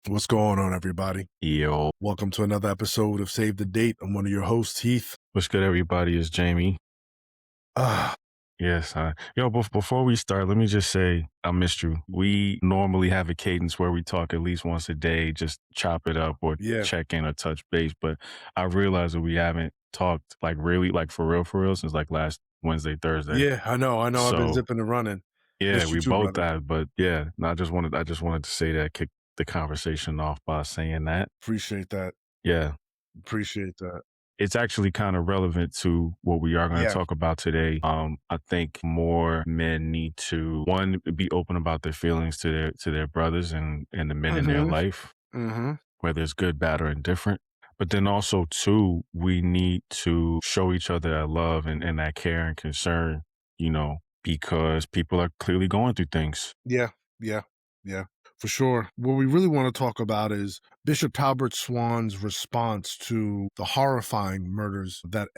What's going on, everybody? Yo, Welcome to another episode of Save the Date. I'm one of your hosts, Heath. what's good, everybody? It's Jamie. Ah, Yes, before we start, let me just say I missed you. We normally have a cadence where we talk at least once a day, just chop it up or yeah, check in or touch base. But I realized that we haven't talked like really, like for real, since like last Wednesday, Thursday. yeah, I know. I've been So zipping and running. yeah, Missed you we too, both brother. have. But yeah, no, I just wanted to say that, kick the conversation off by saying that. Appreciate that. Yeah. Appreciate that. It's actually kind of relevant to what we are going to Yeah. talk about today. I think more men need to one be open about their feelings to their brothers and the men in their Mm-hmm. life, Mm-hmm. whether it's good, bad, or indifferent. But then also two, we need to show each other that love and that care and concern, because people are clearly going through things. Yeah, yeah, yeah, for sure. What we really want to talk about is Bishop Talbert Swan's response to the horrifying murders that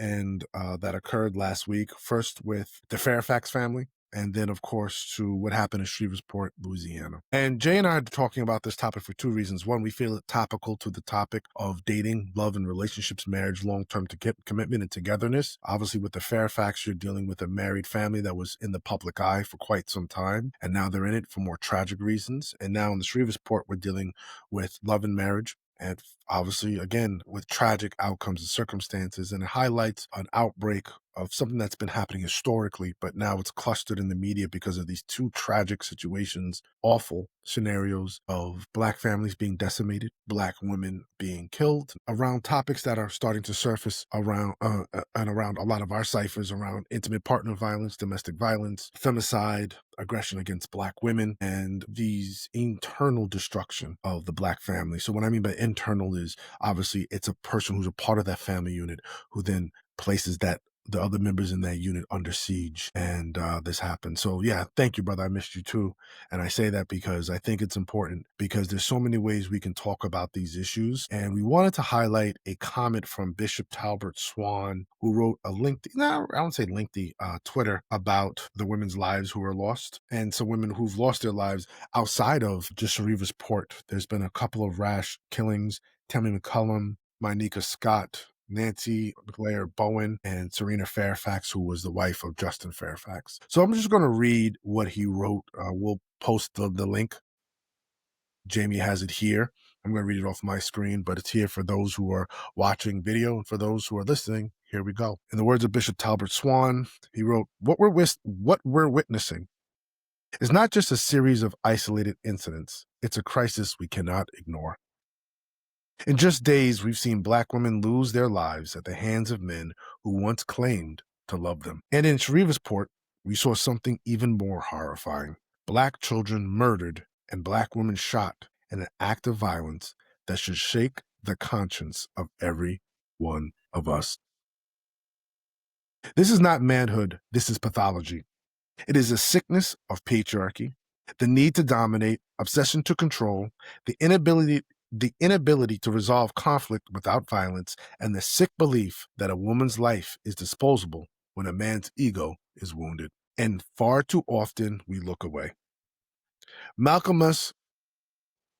occurred last week. First with the Fairfax family, and then, of course, to what happened in Shreveport, Louisiana. And Jay and I are talking about this topic for two reasons. One, we feel it topical to the topic of dating, love, and relationships, marriage, long-term commitment, and togetherness. Obviously, with the Fairfax, you're dealing with a married family that was in the public eye for quite some time, and now they're in it for more tragic reasons. And now in the Shreveport, we're dealing with love and marriage, and obviously, again, with tragic outcomes and circumstances. And it highlights an outbreak of something that's been happening historically, but now it's clustered in the media because of these two tragic situations, awful scenarios of Black families being decimated, Black women being killed, around topics that are starting to surface around and around a lot of our ciphers around intimate partner violence, domestic violence, femicide, aggression against Black women, and these internal destruction of the Black family. So what I mean by internal is obviously it's a person who's a part of that family unit who then places the other members in that unit under siege, and this happened. So yeah, thank you, brother. I missed you too. And I say that because I think it's important, because there's so many ways we can talk about these issues. And we wanted to highlight a comment from Bishop Talbert Swan, who wrote a lengthy, no, I don't say lengthy, Twitter about the women's lives who were lost, and some women who've lost their lives outside of just Shreveport. There's been a couple of rash killings. Tammy McCullum, Monica Scott, Nancy Blair Bowen, and Serena Fairfax, who was the wife of Justin Fairfax. So I'm just going to read what he wrote. We'll post the link. Jamie has it here. I'm going to read it off my screen, but it's here for those who are watching video, and for those who are listening, here we go. In the words of Bishop Talbert Swan, he wrote, what we're witnessing is not just a series of isolated incidents. It's a crisis we cannot ignore. In just days, we've seen Black women lose their lives at the hands of men who once claimed to love them. And in Shreveport, we saw something even more horrifying. Black children murdered and Black women shot in an act of violence that should shake the conscience of every one of us. This is not manhood, this is pathology. It is a sickness of patriarchy, the need to dominate, obsession to control, the inability to resolve conflict without violence, and the sick belief that a woman's life is disposable when a man's ego is wounded. And far too often we look away. Malcolm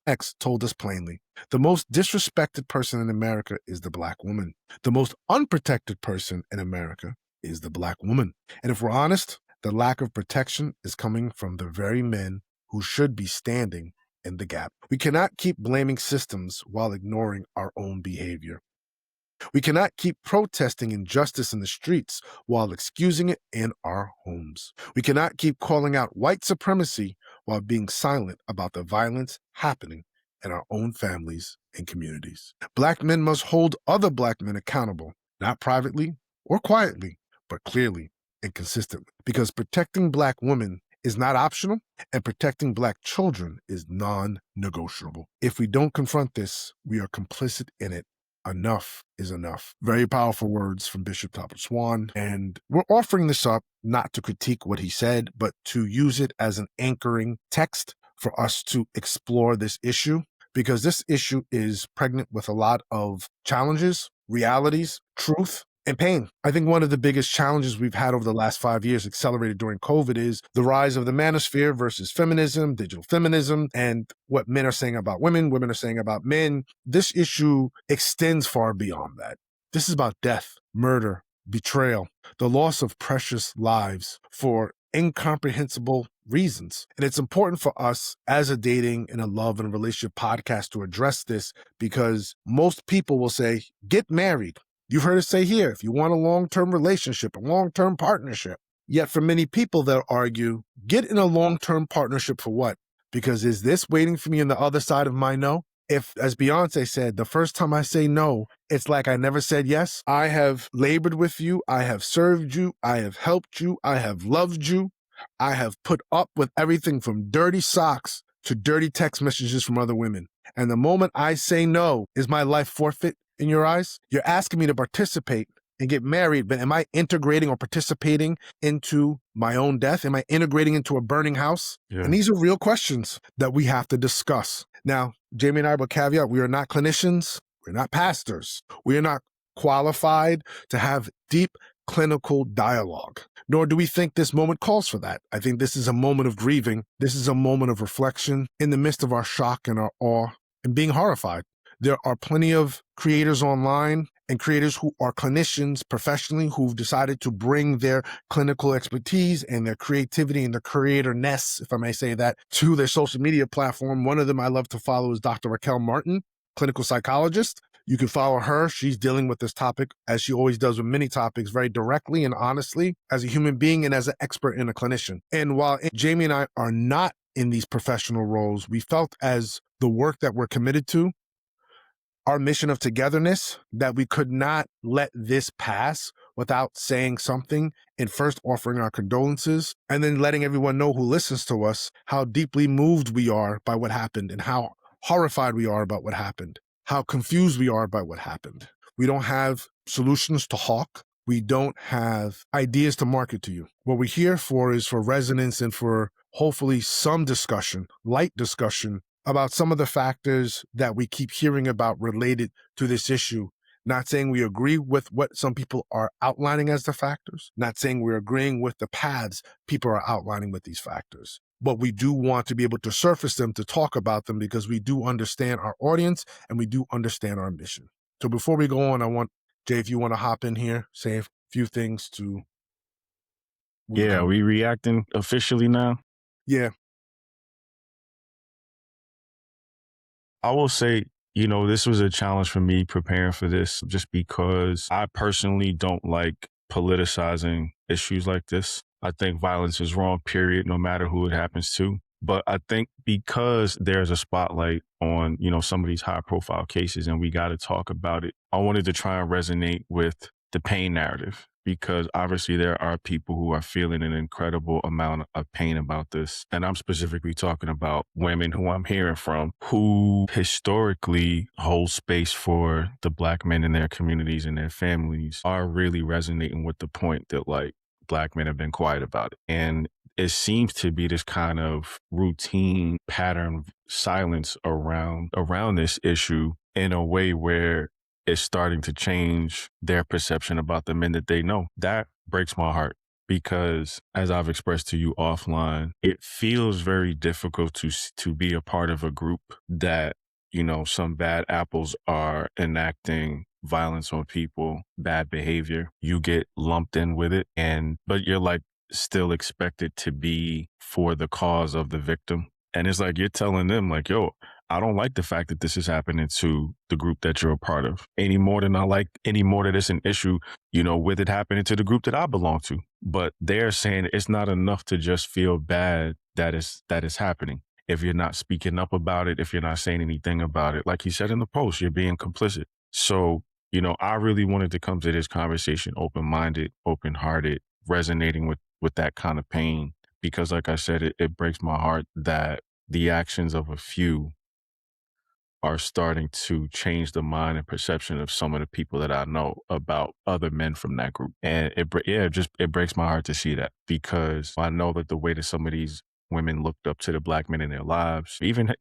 X told us plainly, the most disrespected person in America is the Black woman. The most unprotected person in America is the Black woman. And if we're honest, the lack of protection is coming from the very men who should be standing in the gap. We cannot keep blaming systems while ignoring our own behavior. We cannot keep protesting injustice in the streets while excusing it in our homes. We cannot keep calling out white supremacy while being silent about the violence happening in our own families and communities. Black men must hold other Black men accountable, not privately or quietly, but clearly and consistently. Because protecting Black women is not optional, and protecting Black children is non-negotiable. If we don't confront this, we are complicit in it. Enough is enough. Very powerful words from Bishop Talbert Swan. And we're offering this up not to critique what he said, but to use it as an anchoring text for us to explore this issue, because this issue is pregnant with a lot of challenges, realities, truth, and pain. I think one of the biggest challenges we've had over the last 5 years, accelerated during COVID, is the rise of the manosphere versus feminism, digital feminism, and what men are saying about women, women are saying about men. This issue extends far beyond that. This is about death, murder, betrayal, the loss of precious lives for incomprehensible reasons. And it's important for us as a dating and a love and a relationship podcast to address this, because most people will say, get married. You've heard us say here, if you want a long-term relationship, a long-term partnership. Yet for many people, they'll argue, get in a long-term partnership for what? Because is this waiting for me on the other side of my no? If, as Beyonce said, the first time I say no, it's like I never said yes. I have labored with you. I have served you. I have helped you. I have loved you. I have put up with everything from dirty socks to dirty text messages from other women. And the moment I say no, is my life forfeit in your eyes? You're asking me to participate and get married, but am I integrating or participating into my own death? Am I integrating into a burning house? Yeah. And these are real questions that we have to discuss. Now, Jamie and I will caveat, we are not clinicians. We're not pastors. We are not qualified to have deep clinical dialogue, nor do we think this moment calls for that. I think this is a moment of grieving. This is a moment of reflection in the midst of our shock and our awe and being horrified. There are plenty of creators online and creators who are clinicians professionally who've decided to bring their clinical expertise and their creativity and their creatorness, if I may say that, to their social media platform. One of them I love to follow is Dr. Raquel Martin, clinical psychologist. You can follow her. She's dealing with this topic, as she always does with many topics, very directly and honestly as a human being and as an expert and a clinician. And while Jamie and I are not in these professional roles, we felt as the work that we're committed to, our mission of togetherness, that we could not let this pass without saying something and first offering our condolences and then letting everyone know who listens to us how deeply moved we are by what happened and how horrified we are about what happened, how confused we are by what happened. We don't have solutions to hawk. We don't have ideas to market to you. What we're here for is for resonance and for hopefully some discussion, light discussion, about some of the factors that we keep hearing about related to this issue. Not saying we agree with what some people are outlining as the factors, not saying we're agreeing with the paths people are outlining with these factors, but we do want to be able to surface them, to talk about them, because we do understand our audience and we do understand our mission. So before we go on, I want, Jay, if you want to hop in here, say a few things to... Yeah, we reacting officially now? Yeah. I will say, this was a challenge for me preparing for this, just because I personally don't like politicizing issues like this. I think violence is wrong, period, no matter who it happens to. But I think because there's a spotlight on, some of these high profile cases and we got to talk about it, I wanted to try and resonate with the pain narrative, because obviously there are people who are feeling an incredible amount of pain about this. And I'm specifically talking about women who I'm hearing from who historically hold space for the Black men in their communities and their families, are really resonating with the point that, like, Black men have been quiet about it. And it seems to be this kind of routine pattern silence around this issue in a way where it's starting to change their perception about the men that they know. That breaks my heart, because as I've expressed to you offline, it feels very difficult to be a part of a group that, some bad apples are enacting violence on people, bad behavior. You get lumped in with it, but you're like still expected to be for the cause of the victim. And it's like you're telling them, like, yo, I don't like the fact that this is happening to the group that you're a part of any more than it's an issue, with it happening to the group that I belong to. But they're saying it's not enough to just feel bad that it's happening. If you're not speaking up about it, if you're not saying anything about it, like he said in the post, you're being complicit. So, I really wanted to come to this conversation open-minded, open-hearted, resonating with that kind of pain, because like I said, it breaks my heart that the actions of a few are starting to change the mind and perception of some of the people that I know about other men from that group. And it breaks my heart to see that, because I know that the way that some of these women looked up to the Black men in their lives, even,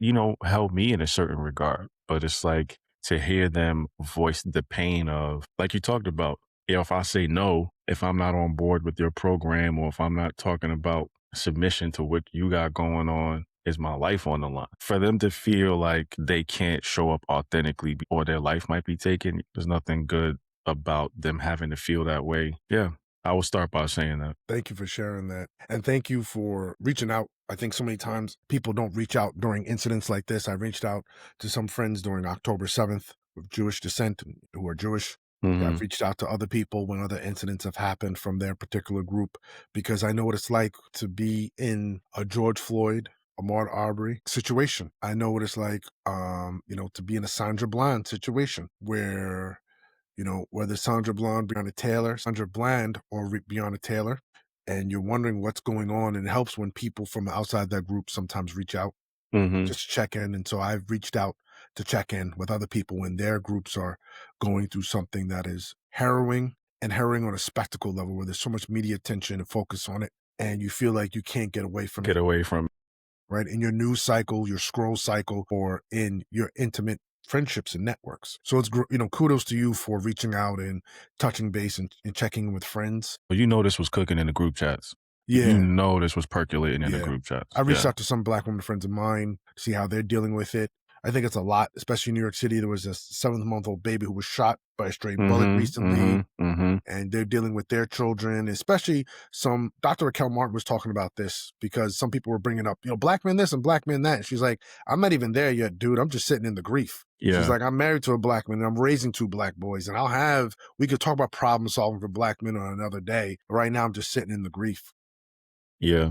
held me in a certain regard. But it's like to hear them voice the pain of, like you talked about, if I say no, if I'm not on board with your program, or if I'm not talking about submission to what you got going on, is my life on the line? For them to feel like they can't show up authentically or their life might be taken, there's nothing good about them having to feel that way. Yeah, I will start by saying that. Thank you for sharing that. And thank you for reaching out. I think so many times people don't reach out during incidents like this. I reached out to some friends during October 7th of Jewish descent who are Jewish. Yeah, I've Mhm. reached out to other people when other incidents have happened from their particular group because I know what it's like to be in a George Floyd, Ahmaud Arbery situation. I know what it's like, to be in a Sandra Bland situation where whether Sandra Bland or Breonna Taylor, and you're wondering what's going on. And it helps when people from outside that group sometimes reach out Mhm. just to check in. And so I've reached out to check in with other people when their groups are going through something that is harrowing and harrowing on a spectacle level where there's so much media attention and focus on it. And you feel like you can't get away from it, Get away from. right? In your news cycle, your scroll cycle, or in your intimate friendships and networks. So kudos to you for reaching out and touching base and checking in with friends. You know this was cooking in the group chats. You Yeah, know this was percolating in the yeah. group chats. I reached Yeah. out to some Black women friends of mine to see how they're dealing with it. I think it's a lot, especially in New York City. There was a 7-month-old baby who was shot by a stray bullet Mhm. recently, Mhm. Mhm. and they're dealing with their children, especially some Dr. Raquel Martin was talking about this because some people were bringing up, Black men this and Black men that. And she's like, I'm not even there yet, dude. I'm just sitting in the grief. She's Yeah. like, I'm married to a Black man and I'm raising 2 Black boys, and we could talk about problem solving for Black men on another day. Right now, I'm just sitting in the grief. Yeah.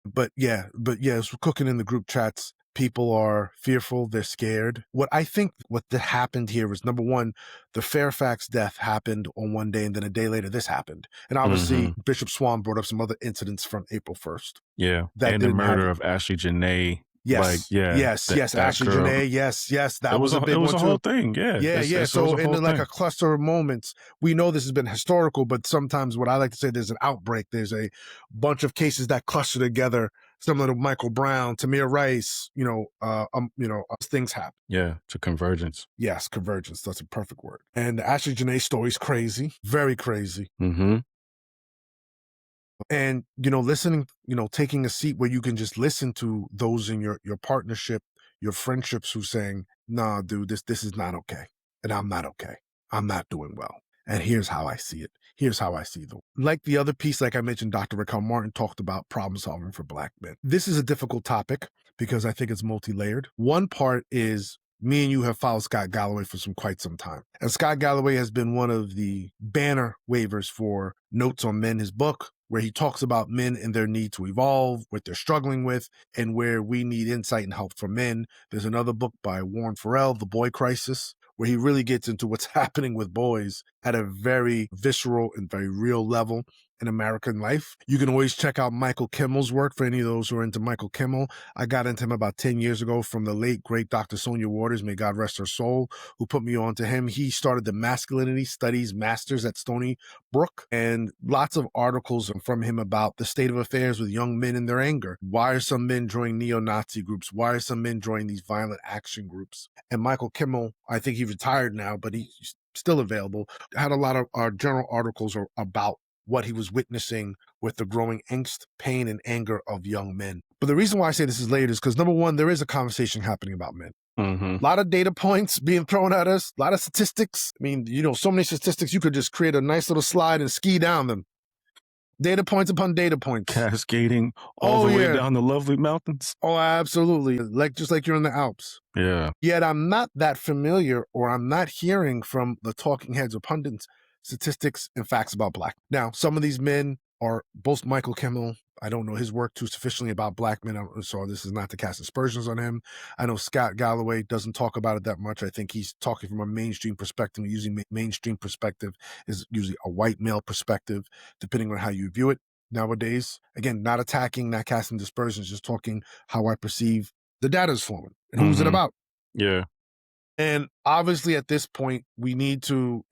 But yeah, it's cooking in the group chats. People are fearful, they're scared. What happened here was, number one, the Fairfax death happened on one day, and then a day later this happened. And obviously Mhm. Bishop Swan brought up some other incidents from April 1st Yeah. that And the didn't have murder it. of Ashley Janae, like, Yes, yeah, yes, that yes, that Ashley girl. Janae, yes, It that was was a a it big was one a too. whole thing. Yeah. Yeah, It's yeah. it was So a whole into like thing. a cluster of moments, we know this has been historical, but sometimes what I like to say, there's an outbreak. There's a bunch of cases that cluster together, similar to Michael Brown, Tamir Rice. Things happen. Yeah, to convergence. Yes, convergence. That's a perfect word. And the Ashley Janae story is crazy, very crazy. Mhm. And listening, taking a seat where you can just listen to those in your partnership, your friendships, who's saying, nah, dude, this is not okay, and I'm not okay, I'm not doing well, and here's how I see it, here's how I see like the other piece, like I mentioned, Dr. Raquel Martin talked about problem solving for Black men. This is a difficult topic because I think it's multi-layered. One part is, me and you have followed Scott Galloway for quite some time. And Scott Galloway has been one of the banner waivers for Notes on Men, his book, where he talks about men and their need to evolve, what they're struggling with, and where we need insight and help from men. There's another book by Warren Farrell, The Boy Crisis, where he really gets into what's happening with boys at a very visceral and very real level in American life. You can always check out Michael Kimmel's work for any of those who are into Michael Kimmel. I got into him about 10 years ago from the late, great Dr. Sonia Waters, may God rest her soul, who put me on to him. He started the Masculinity Studies Masters at Stony Brook, and lots of articles from him about the state of affairs with young men and their anger. Why are some men joining neo-Nazi groups? Why are some men joining these violent action groups? And Michael Kimmel, I think he retired now, but he's still available, had a lot of general articles about what he was witnessing with the growing angst, pain, and anger of young men. But the reason why I say this is later is because, number one, there is a conversation happening about men. Mhm. A lot of data points being thrown at us, a lot of statistics. I mean, so many statistics, you could just create a nice little slide and ski down them. Data points upon data points. Cascading all Oh, the way yeah. down the lovely mountains. Oh, absolutely. Just like you're in the Alps. Yeah. Yet I'm not that familiar, or I'm not hearing from the talking heads or pundits statistics and facts about Black. Now, some of these men are both Michael Kimmel. I don't know his work too sufficiently about Black men, so this is not to cast aspersions on him. I know Scott Galloway doesn't talk about it that much. I think he's talking from a mainstream perspective. Using mainstream perspective is usually a white male perspective, depending on how you view it nowadays. Again, not attacking, not casting dispersions, just talking how I perceive the data is flowing and who's it Mhm. about. Yeah. And obviously, at this point, I need to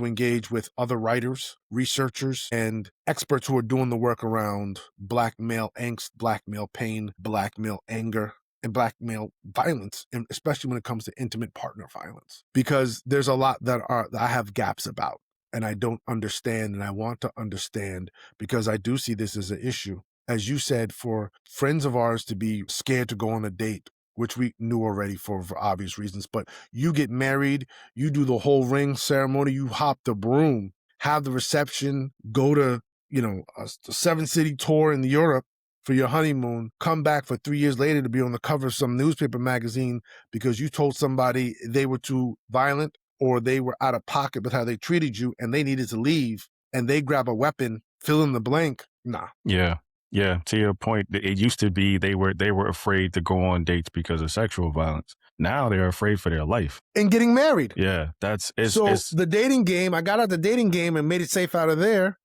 engage with other writers, researchers, and experts who are doing the work around Black male angst, Black male pain, Black male anger, and Black male violence, and especially when it comes to intimate partner violence, because there's a lot that I have gaps about. and I don't understand, and I want to understand because I do see this as an issue. As you said, for friends of ours to be scared to go on a date, which we knew already for obvious reasons, but you get married, you do the whole ring ceremony, you hop the broom, have the reception, go to, a seven-city tour in Europe for your honeymoon, come back for 3 years later to be on the cover of some newspaper magazine because you told somebody they were too violent or they were out of pocket with how they treated you and they needed to leave and they grab a weapon, fill in the blank. Nah. Yeah. Yeah. To your point, it used to be they were afraid to go on dates because of sexual violence. Now they're afraid for their life. And getting married. Yeah. That's So it's the dating game, I got out the dating game and made it safe out of there.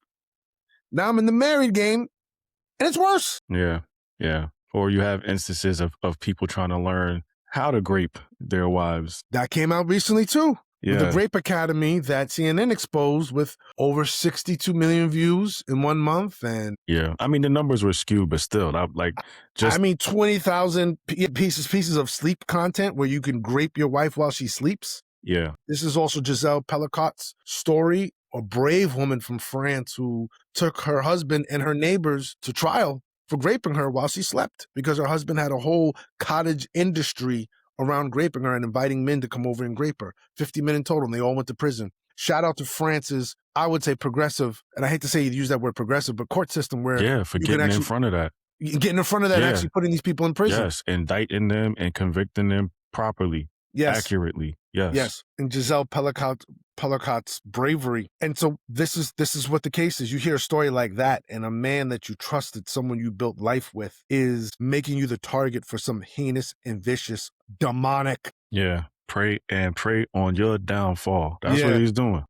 Now I'm in the married game and it's worse. yeah. Yeah. Or you have instances of people trying to learn how to grape their wives. That came out recently too. With the Yeah. Grape Academy that CNN exposed with over 62 million views in 1 month. And Yeah. I mean, the numbers were skewed, but still, like, I just, mean, 20,000 pieces of sleep content where you can grape your wife while she sleeps. yeah. This is also Giselle Pellicot's story, a brave woman from France who took her husband and her neighbors to trial for graping her while she slept because her husband had a whole cottage industry around graping her and inviting men to come over and grape her. 50 men in total, and they all went to prison. Shout out to France's, I would say progressive, and I hate to say you use that word progressive, but court system where Yeah. For you can getting in actually front of that. get in front of that and Yeah. actually putting these people in prison. Yes. Indicting them and convicting them properly, Yes. accurately. Yes. Yes, and Giselle Pellicot's bravery. And so this is what the case is. You hear a story like that, and a man that you trusted, someone you built life with, is making you the target for some heinous and vicious, demonic. Yeah. Pray on your downfall. That's what he's doing.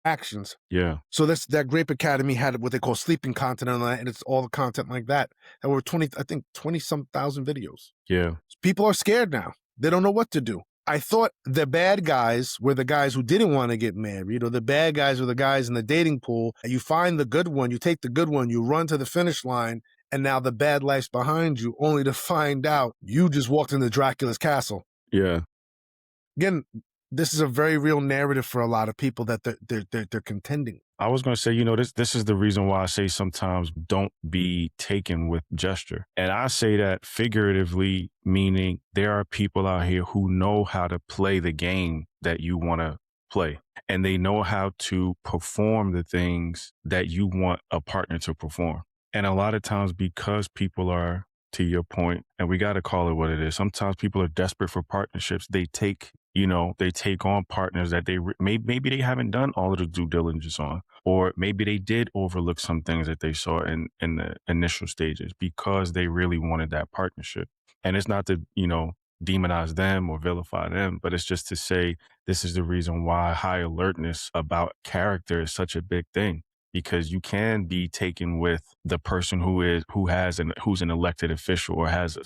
Actions. Yeah. So that Grape Academy had what they call sleeping content on that, and it's all the content like that. There were 20-some thousand videos. Yeah. People are scared now. They don't know what to do. I thought the bad guys were the guys who didn't want to get married, or the bad guys were the guys in the dating pool. And you find the good one, you take the good one, you run to the finish line, and now the bad life's behind you, only to find out you just walked into Dracula's castle. Yeah. Again, this is a very real narrative for a lot of people that they're contending. I was going to say, this is the reason why I say sometimes don't be taken with gesture. And I say that figuratively, meaning there are people out here who know how to play the game that you want to play. And they know how to perform the things that you want a partner to perform. And a lot of times, because people are, to your point, and we got to call it what it is, sometimes people are desperate for partnerships. They take on partners that maybe they haven't done all of the due diligence on, or maybe they did overlook some things that they saw in the initial stages because they really wanted that partnership. And it's not to, demonize them or vilify them, but it's just to say this is the reason why high alertness about character is such a big thing. Because you can be taken with the person who's an elected official or has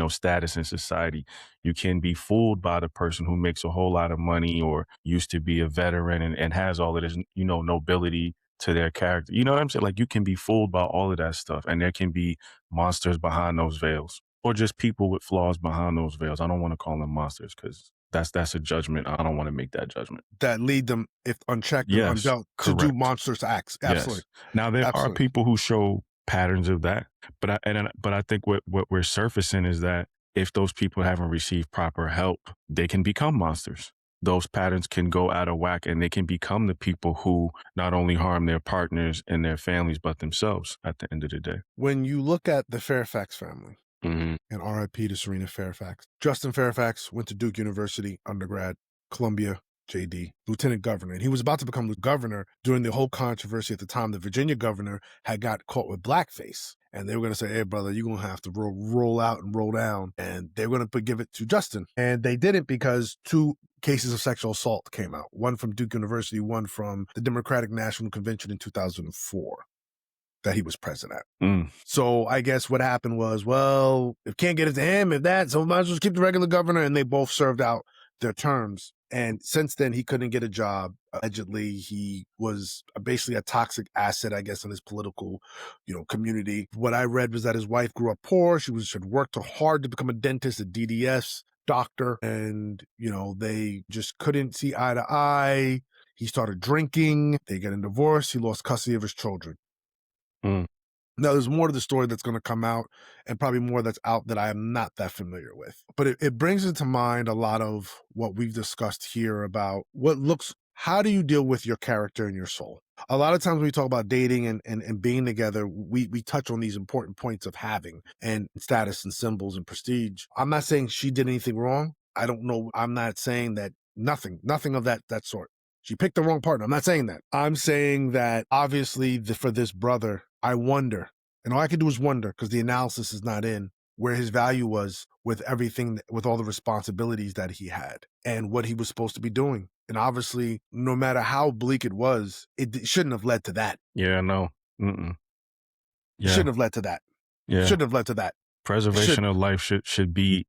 status in society. You can be fooled by the person who makes a whole lot of money or used to be a veteran and has all of this nobility to their character. You know what I'm saying? Like, you can be fooled by all of that stuff, and there can be monsters behind those veils, or just people with flaws behind those veils. I don't want to call them monsters because that's a judgment. I don't want to make that judgment. That lead them, if unchecked or Yes, undealt, to do correct. monstrous acts. Absolutely. Yes. Now there are Absolutely. people who show patterns of that, but I think what we're surfacing is that if those people haven't received proper help, they can become monsters. Those patterns can go out of whack, and they can become the people who not only harm their partners and their families, but themselves at the end of the day. When you look at the Fairfax family, Mm-hmm. and RIP to Serena Fairfax. Justin Fairfax went to Duke University, undergrad, Columbia, JD, lieutenant governor. And he was about to become the governor during the whole controversy at the time. The Virginia governor had got caught with blackface. And they were going to say, hey, brother, you're going to have to roll out and roll down. And they were going to give it to Justin. And they didn't because 2 cases of sexual assault came out. One from Duke University, one from the Democratic National Convention in 2004. That he was president at. Mm. So I guess what happened was, well, if can't get it to him, so might as well keep the regular governor, and they both served out their terms. And since then, he couldn't get a job. Allegedly, he was basically a toxic asset, I guess, in his political, community. What I read was that his wife grew up poor. She had worked hard to become a dentist, a DDS doctor, and, they just couldn't see eye to eye. He started drinking. They get a divorce. He lost custody of his children. Mm. Now, there's more to the story that's going to come out, and probably more that's out that I am not that familiar with. But it brings into mind a lot of what we've discussed here about how do you deal with your character and your soul? A lot of times when we talk about dating and being together, we touch on these important points of having and status and symbols and prestige. I'm not saying she did anything wrong. I don't know. I'm not saying that nothing of that sort. She picked the wrong partner. I'm not saying that. I'm saying that obviously for this brother, I wonder, and all I can do is wonder because the analysis is not in where his value was with everything, with all the responsibilities that he had and what he was supposed to be doing. And obviously, no matter how bleak it was, it shouldn't have led to that. Yeah, no. Mm-mm. It Yeah, shouldn't have led to that. It yeah. shouldn't have led to that. It Preservation should of life should be, it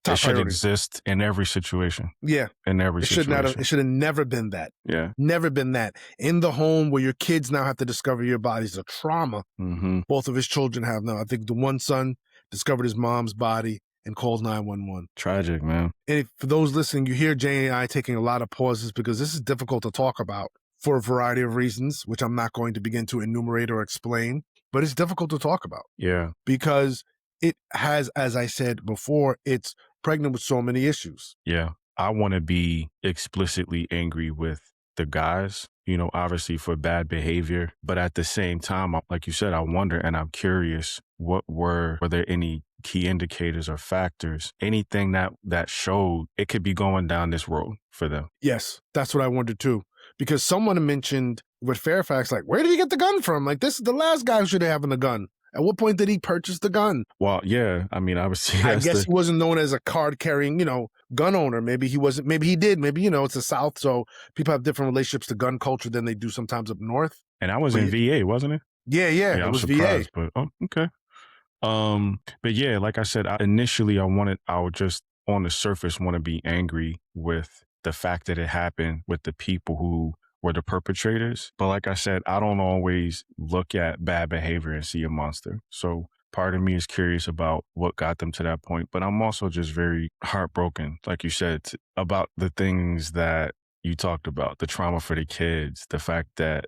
top should priority. exist in every situation. Yeah. In every It should not have. situation. It should have never been that. Yeah. Never been that. In the home where your kids now have to discover your body's a trauma. Mm-hmm. Both of his children have now. I think the one son discovered his mom's body and called 911. Tragic, man. And for those listening, you hear Jay and I taking a lot of pauses because this is difficult to talk about for a variety of reasons, which I'm not going to begin to enumerate or explain, but it's difficult to talk about Yeah. because it has, as I said before, it's pregnant with so many issues. Yeah. I want to be explicitly angry with the guys, obviously for bad behavior. But at the same time, like you said, I wonder and I'm curious, were there any key indicators or factors, anything that showed it could be going down this road for them? Yes, that's what I wondered too. Because someone mentioned with Fairfax, like, where did he get the gun from? Like, this is the last guy who should have having the gun. At what point did he purchase the gun? Well, yeah. I mean, obviously, I guess he wasn't known as a card carrying, gun owner. Maybe he wasn't. Maybe he did. Maybe, it's the South. So people have different relationships to gun culture than they do sometimes up north. And I was in VA, wasn't it? Yeah. Yeah, It I'm was VA. surprised, but okay. But yeah, like I said, initially I would just on the surface want to be angry with the fact that it happened with the people who were the perpetrators. But like I said, I don't always look at bad behavior and see a monster. So part of me is curious about what got them to that point. But I'm also just very heartbroken, like you said, about the things that you talked about, the trauma for the kids, the fact that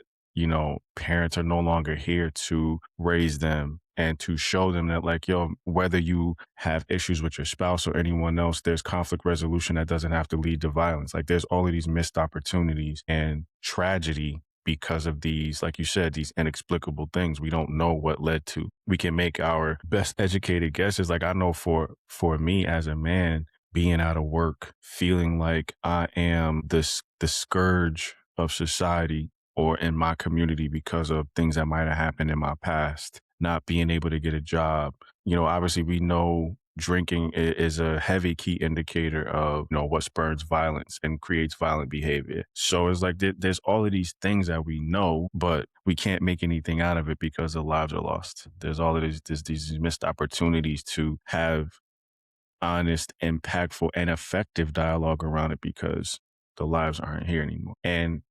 parents are no longer here to raise them and to show them that, like, yo, whether you have issues with your spouse or anyone else, there's conflict resolution that doesn't have to lead to violence. Like, there's all of these missed opportunities and tragedy because of these, like you said, these inexplicable things we don't know what led to. We can make our best educated guesses. Like, I know for me as a man, being out of work, feeling like I am the scourge of society or in my community because of things that might have happened in my past, not being able to get a job. Obviously we know drinking is a heavy key indicator of, what spurs violence and creates violent behavior. So it's like there's all of these things that we know, but we can't make anything out of it because the lives are lost. There's all of these missed opportunities to have honest, impactful, and effective dialogue around it because the lives aren't here anymore. And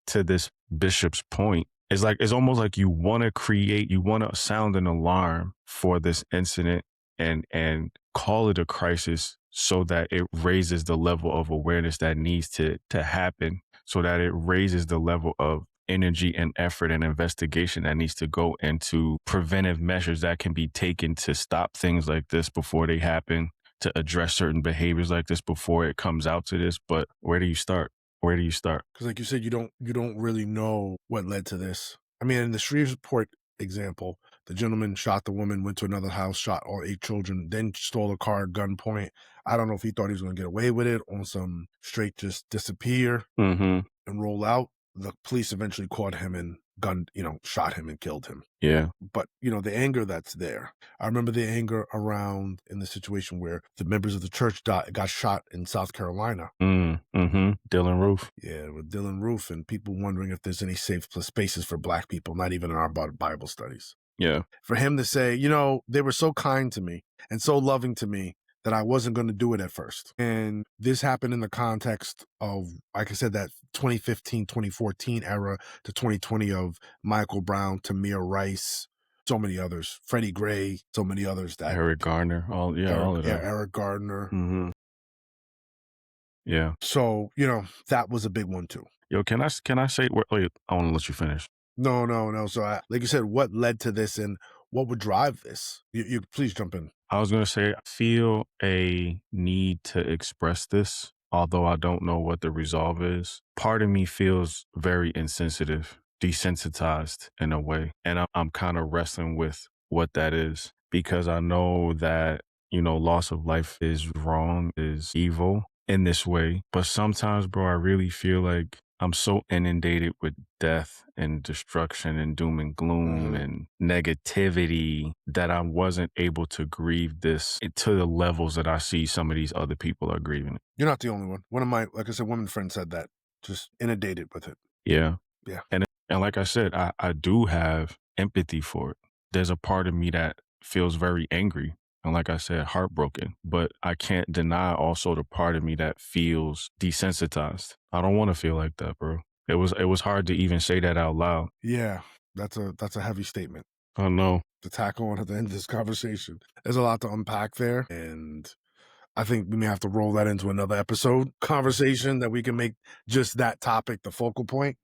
to this bishop's point, it's almost like you want to sound an alarm for this incident and call it a crisis so that it raises the level of awareness that needs to happen, so that it raises the level of energy and effort and investigation that needs to go into preventive measures that can be taken to stop things like this before they happen, to address certain behaviors like this before it comes out to this. But where do you start? Where do you start? Because like you said, you don't really know what led to this. I mean, in the Shreveport example, the gentleman shot the woman, went to another house, shot all 8 children, then stole a car at gunpoint. I don't know if he thought he was going to get away with it on some straight just disappear Mm-hmm. and roll out. The police eventually caught him and shot him and killed him. Yeah. But, the anger that's there. I remember the anger around in the situation where the members of the church got shot in South Carolina. Mm-hmm. Dylan Roof. Yeah, with Dylan Roof, and people wondering if there's any safe spaces for Black people, not even in our Bible studies. Yeah. For him to say, they were so kind to me and so loving to me that I wasn't going to do it at first. And this happened in the context of, like I said, that 2015, 2014 era to 2020 of Michael Brown, Tamir Rice, so many others, Freddie Gray, so many others. Eric Garner, all of them. Eric Gardner. Mm-hmm. Yeah. So, that was a big one too. Yo, can I say wait, I wanna let you finish. No, no, no. So, like you said, what led to this and what would drive this? You please jump in. I was gonna say, I feel a need to express this, although I don't know what the resolve is. Part of me feels very insensitive, desensitized in a way, and I'm kind of wrestling with what that is because I know that, loss of life is wrong, is evil in this way. But sometimes, bro, I really feel like I'm so inundated with death and destruction and doom and gloom Mhm. and negativity that I wasn't able to grieve this to the levels that I see some of these other people are grieving it. You're not the only one. One of my, like I said, women friends said that. Just inundated with it. Yeah. Yeah. And like I said, I do have empathy for it. There's a part of me that feels very angry and, like I said, heartbroken, but I can't deny also the part of me that feels desensitized. I don't want to feel like that, bro. It was hard to even say that out loud. Yeah. That's a heavy statement I know. to tackle on at the end of this conversation. There's a lot to unpack there. And I think we may have to roll that into another episode conversation that we can make just that topic the focal point.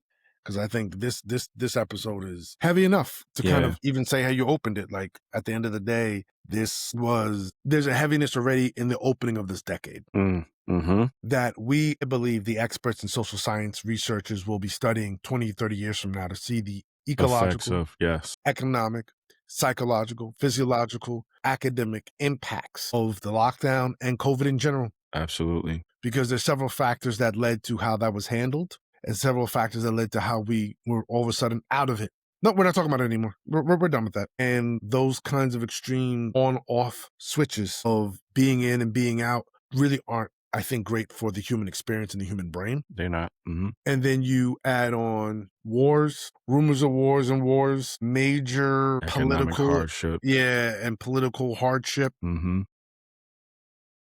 Because I think this episode is heavy enough to kind Yeah. of even say how you opened it. Like at the end of the day, there's a heaviness already in the opening of this decade Mm-hmm. that we believe the experts and social science researchers will be studying 20, 30 years from now to see the Effects ecological, of, yes, economic, psychological, physiological, academic impacts of the lockdown and COVID in general, absolutely. because there's several factors that led to how that was handled and several factors that led to how we were all of a sudden out of it. No, we're not talking about it anymore. We're done with that. And those kinds of extreme on-off switches of being in and being out really aren't, I think, great for the human experience and the human brain. They're not. Mm-hmm. And then you add on wars, rumors of wars and wars, major Economic political, hardship. yeah, and political hardship, Mm-hmm.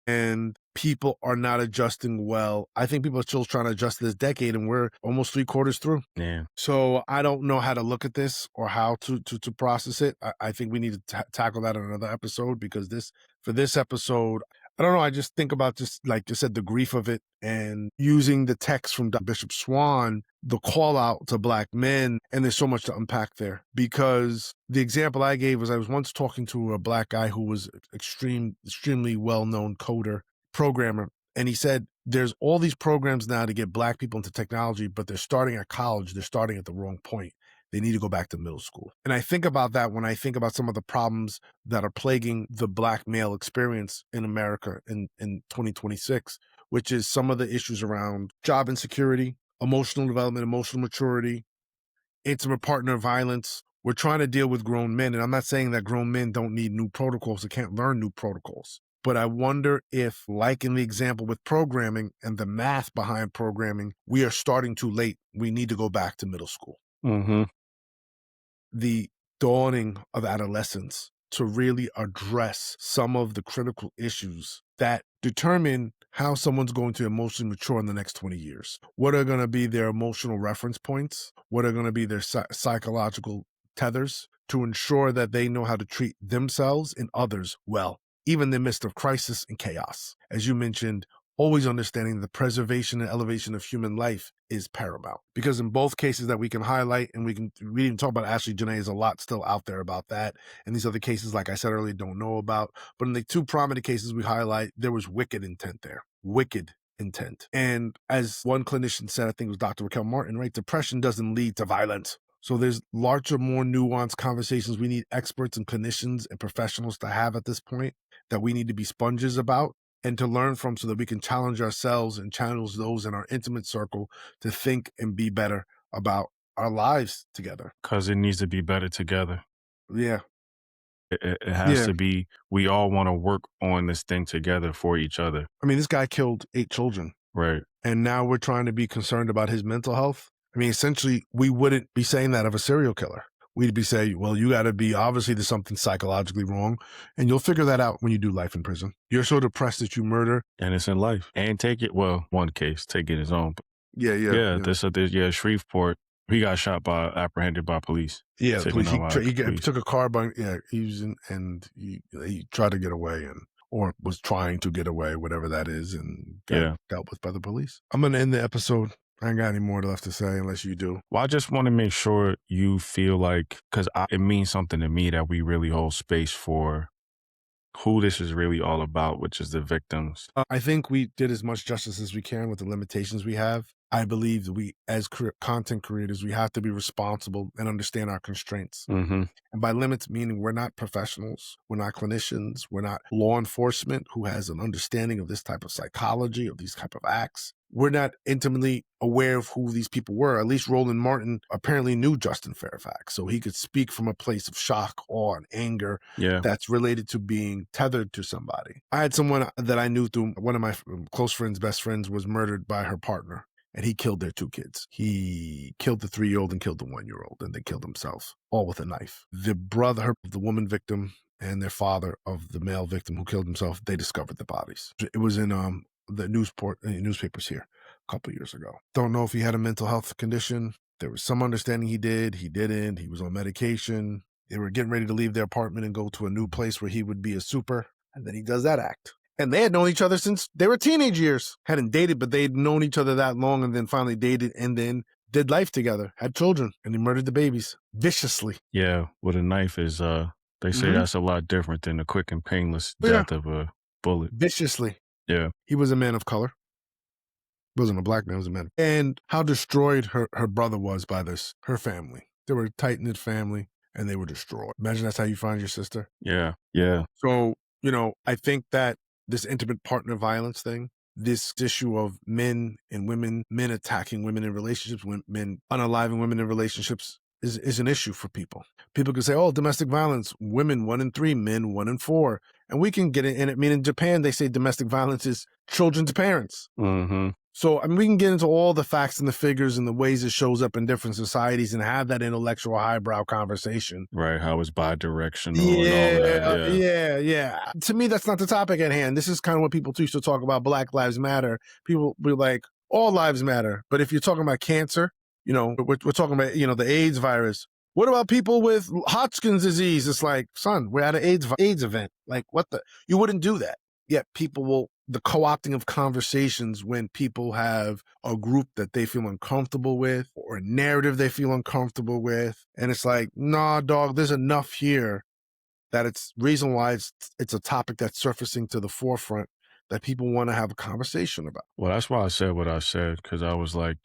and people are not adjusting well. I think people are still trying to adjust this decade, and we're almost 3/4 through. Yeah. So I don't know how to look at this or how to process it. I think we need to tackle that in another episode because for this episode, I don't know. I just think about just like you said, the grief of it and using the text from Bishop Swan, the call out to Black men. And there's so much to unpack there because the example I gave was I was once talking to a Black guy who was extremely well-known coder, programmer. And he said, there's all these programs now to get Black people into technology, but they're starting at college. They're starting at the wrong point. They need to go back to middle school. And I think about that when I think about some of the problems that are plaguing the Black male experience in America in 2026, which is some of the issues around job insecurity, emotional development, emotional maturity, intimate partner violence. We're trying to deal with grown men. And I'm not saying that grown men don't need new protocols. They can't learn new protocols. But I wonder if, like in the example with programming and the math behind programming, we are starting too late. We need to go back to middle school. Mm-hmm. The dawning of adolescence to really address some of the critical issues that determine how someone's going to emotionally mature in the next 20 years. What are going to be their emotional reference points? What are going to be their psychological tethers to ensure that they know how to treat themselves and others well, even in the midst of crisis and chaos? As you mentioned, always understanding the preservation and elevation of human life is paramount. Because in both cases that we can highlight, and we didn't talk about Ashley Janae, there's a lot still out there about that. And these other cases, like I said earlier, don't know about. But in the two prominent cases we highlight, there was wicked intent there. Wicked intent. And as one clinician said, I think it was Dr. Raquel Martin, right? Depression doesn't lead to violence. So there's larger, more nuanced conversations we need experts and clinicians and professionals to have at this point that we need to be sponges about and to learn from so that we can challenge ourselves and challenge those in our intimate circle to think and be better about our lives together. Because it needs to be better together. Yeah. It has Yeah. to be, we all want to work on this thing together for each other. I mean, this guy killed 8 children. Right. And now we're trying to be concerned about his mental health. I mean, essentially, we wouldn't be saying that of a serial killer. We'd be saying, well, you got to be, obviously there's something psychologically wrong, and you'll figure that out when you do life in prison. You're so depressed that you murder. And it's in life. And take it, well, one case, take it his own. Yeah. Shreveport, he got apprehended by police. Yeah, Taken police. out by He police. took a car by, he was in, and he tried to get away. And or was trying to get away, whatever that is, and got Yeah. dealt with by the police. I'm gonna end the episode. I ain't got any more left to say unless you do. Well, I just want to make sure you feel like, because it means something to me that we really hold space for who this is really all about, which is the victims. I think we did as much justice as we can with the limitations we have. I believe that we, as content creators, we have to be responsible and understand our constraints. Hmm. And by limits, meaning we're not professionals, we're not clinicians, we're not law enforcement who has an understanding of this type of psychology, of these type of acts. We're not intimately aware of who these people were. At least Roland Martin apparently knew Justin Fairfax, so he could speak from a place of shock, awe, and anger Yeah. that's related to being tethered to somebody. I had someone that I knew through one of my close friends, best friends, was murdered by her partner, and he killed their 2 kids. He killed the 3-year-old and killed the 1-year-old, and they killed himself, all with a knife. The brother of the woman victim and their father of the male victim who killed himself, they discovered the bodies. It was in the newspapers here a couple years ago. Don't know if he had a mental health condition. There was some understanding he did. He didn't. He was on medication. They were getting ready to leave their apartment and go to a new place where he would be a super. And then he does that act. And they had known each other since they were teenage years. Hadn't dated, but they'd known each other that long, and then finally dated and then did life together, had children, and he murdered the babies viciously. Yeah. With a knife is, they say that's a lot different than the quick and painless Yeah, death of a bullet. viciously. Yeah. He was a man of color. Wasn't a black man, was a man. And how destroyed her brother was by this, her family. They were a tight-knit family, and they were destroyed. Imagine that's how you find your sister. Yeah. Yeah. So, I think that this intimate partner violence thing, this issue of men and women, men attacking women in relationships, men unaliving women in relationships is an issue for people. People can say, oh, domestic violence, women 1 in 3, men 1 in 4. And we can get it in it. I mean, in Japan, they say domestic violence is children to parents. Hmm. So, I mean, we can get into all the facts and the figures and the ways it shows up in different societies and have that intellectual highbrow conversation. Right. How it's bi-directional and all of that. Yeah. Yeah. To me, that's not the topic at hand. This is kind of what people used to talk about. Black Lives Matter. People be like, all lives matter. But if you're talking about cancer, we're talking about, the AIDS virus. What about people with Hodgkin's disease? It's like, son, we're at an AIDS event. Like, you wouldn't do that. Yet the co-opting of conversations when people have a group that they feel uncomfortable with or a narrative they feel uncomfortable with. And it's like, nah, dog, there's enough here that it's reason why it's a topic that's surfacing to the forefront that people want to have a conversation about. Well, that's why I said what I said, because I was like,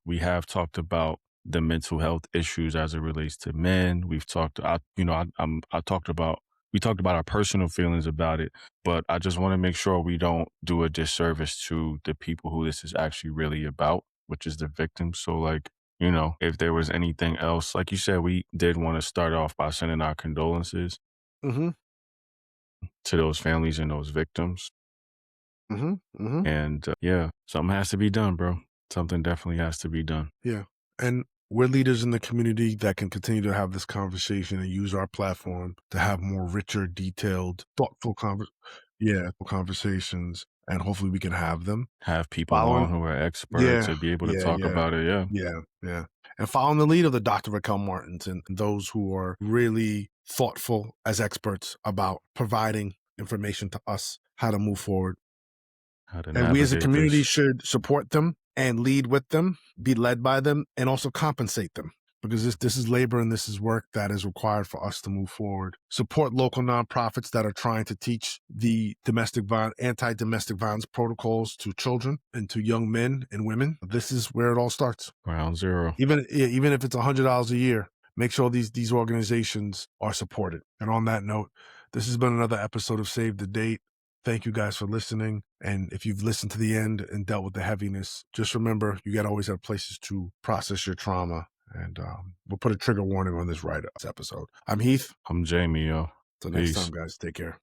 we have talked about the mental health issues as it relates to men. We've talked, we talked about our personal feelings about it, but I just want to make sure we don't do a disservice to the people who this is actually really about, which is the victims. So like, if there was anything else, like you said, we did want to start off by sending our condolences Mm-hmm. to those families and those victims. Mm-hmm. Mm-hmm. And yeah, something has to be done, bro. Something definitely has to be done. Yeah. And we're leaders in the community that can continue to have this conversation and use our platform to have more richer, detailed, thoughtful conversations. And hopefully we can have them. Have people Following, on who are experts yeah, to be able to yeah, talk yeah, about it. Yeah. yeah. And following the lead of the Dr. Raquel Martins and those who are really thoughtful as experts about providing information to us, how to move forward. How to And we as a navigate community this. should support them and lead with them, be led by them, and also compensate them. Because this is labor and this is work that is required for us to move forward. Support local nonprofits that are trying to teach the anti-domestic violence protocols to children and to young men and women. This is where it all starts. Ground zero. Even if it's $100 a year, make sure these organizations are supported. And on that note, this has been another episode of Save the Date. Thank you guys for listening. And if you've listened to the end and dealt with the heaviness, just remember you got to always have places to process your trauma. And we'll put a trigger warning on this episode. I'm Heath. I'm Jamie, yo. Till next Peace. time, guys. Take care.